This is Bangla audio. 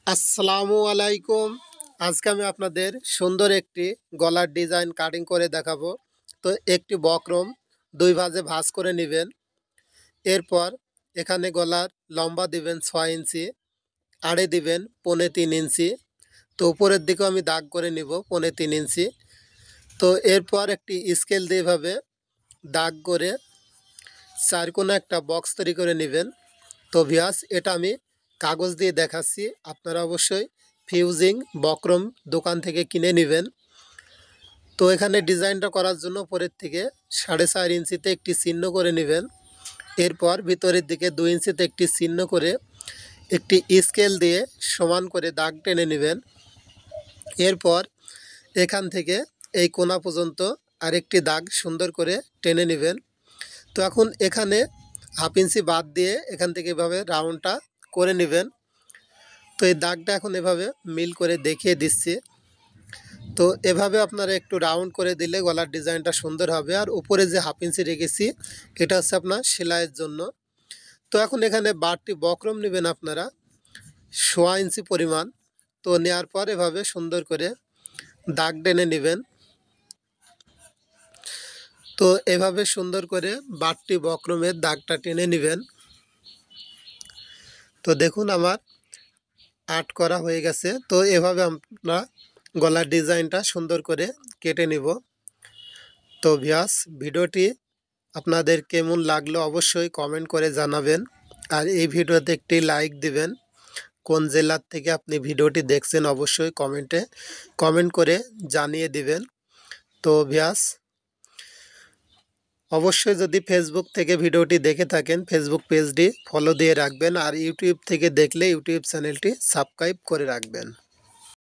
আসসালামু আলাইকুম। আজকে আমি আপনাদের সুন্দর একটি গলার ডিজাইন কাটিং করে দেখাবো। তো একটি বক্রম দুই ভাঁজে ভাঁজ করে নেবেন। এরপর এখানে গলার লম্বা দিবেন 6 ইঞ্চি, আড়ে দিবেন 3.25 ইঞ্চি। তো উপরের দিকেও আমি দাগ করে নিব 3.25 ইঞ্চি। তো এরপর একটি স্কেল দিয়ে এভাবে দাগ করে চারকোনা একটা বক্স তৈরি করে নেবেন। তো ভিউয়ার্স, এটা আমি কাগজ দিয়ে দেখাচ্ছি, আপনারা অবশ্যই ফিউজিং বক্রম দোকান থেকে কিনে নেবেন। তো এখানে ডিজাইনটা করার জন্য উপরের থেকে 4.5 ইঞ্চিতে একটি চিহ্ন করে নেবেন। এরপর ভিতরের দিকে 2 ইঞ্চিতে একটি চিহ্ন করে একটি স্কেল দিয়ে সমান করে দাগ টেনে নেবেন। এরপর এখান থেকে এই কোণা পর্যন্ত আরেকটি দাগ সুন্দর করে টেনে নেবেন। তো এখন এখানে 1/2 ইঞ্চি বাদ দিয়ে এখান থেকে এভাবে রাউন্ডটা করে নেবেন। তো এই দাগটা এখন এভাবে মিল করে দেখিয়ে দিচ্ছি। তো এভাবে আপনারা একটু রাউন্ড করে দিলে গলার ডিজাইনটা সুন্দর হবে। আর উপরে যে 1/2 ইঞ্চি রেখেছি এটা হচ্ছে আপনার সেলাইয়ের জন্য। তো এখন এখানে বাড়তি বক্রম নেবেন আপনারা 1.5 ইঞ্চি পরিমাণ। তো নেওয়ার পর এভাবে সুন্দর করে দাগ টেনে নেবেন। তো এভাবে সুন্দর করে বাড়তি বক্রমের দাগটা টেনে নেবেন। তো দেখুন আমার আর্ট করা হয়ে গেছে। তো এভাবে আমরা গলার ডিজাইনটা সুন্দর করে কেটে নিব। তো ভিউয়ার্স, ভিডিওটি আপনাদের কেমন লাগলো অবশ্যই কমেন্ট করে জানাবেন। আর এই ভিডিওতে একটি লাইক দিবেন। কোন জেলার থেকে আপনি ভিডিওটি দেখছেন অবশ্যই কমেন্ট করে জানিয়ে দিবেন। তো ভিউয়ার্স, অবশ্যই যদি ফেসবুক থেকে ভিডিওটি দেখে থাকেন ফেসবুক পেজটি ফলো দিয়ে রাখবেন। আর ইউটিউব থেকে দেখলে ইউটিউব চ্যানেলটি সাবস্ক্রাইব করে রাখবেন।